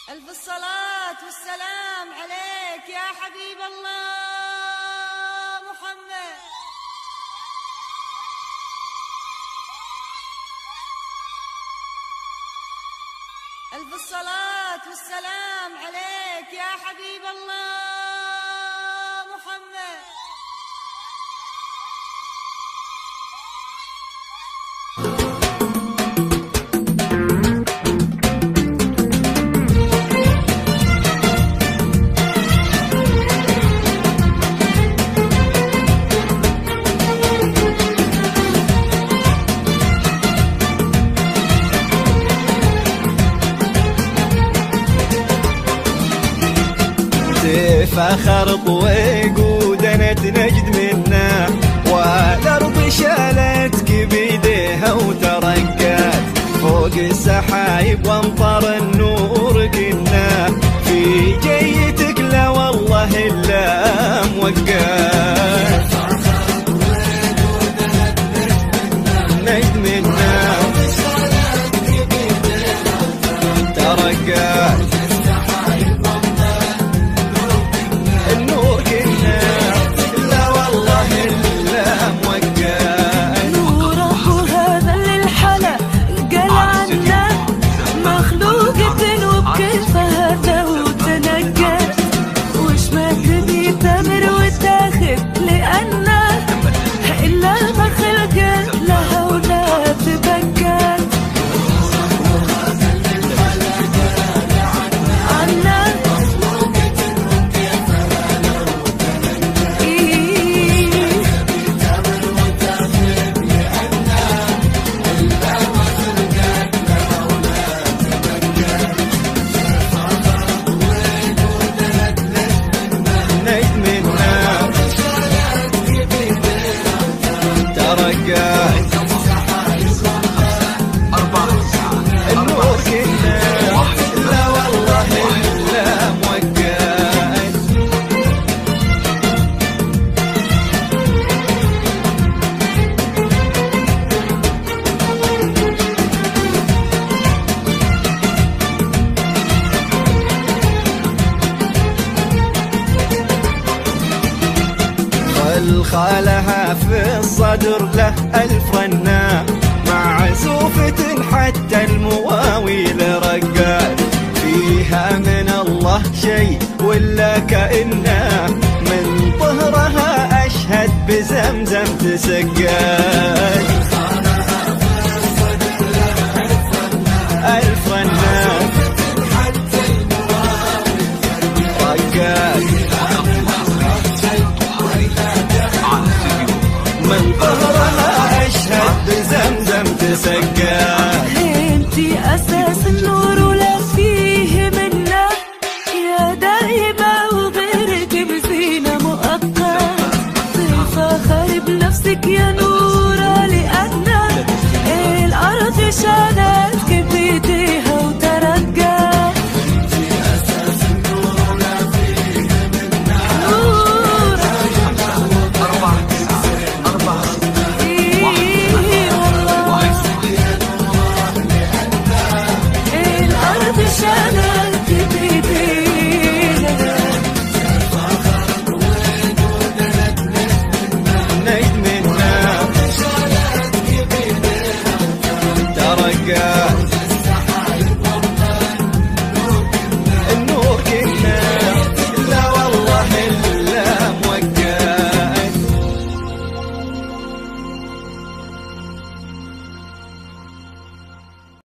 ألف الصلاة والسلام عليك يا حبيب الله محمد. ألف الصلاة والسلام عليك يا حبيب الله محمد. فخر طويق ودنت نجد منا، والارض شالتك بيديها وترقت فوق السحايب وامطر النور كنا في جيتك. لا والله الا موقت نجد منا ترقت خالها في الصدر له ألف رنة معزوفة حتى المواويل رقات فيها من الله شيء ولا كأنه من طهرها أشهد بزمزم تسقات. ألف رنة رقات من طهرها أشهد بزمزم تسقات. انتي أساس النور ولا فيه منه يا دايبة وغيرك بزينة مؤقت. فخر بنفسك يا نور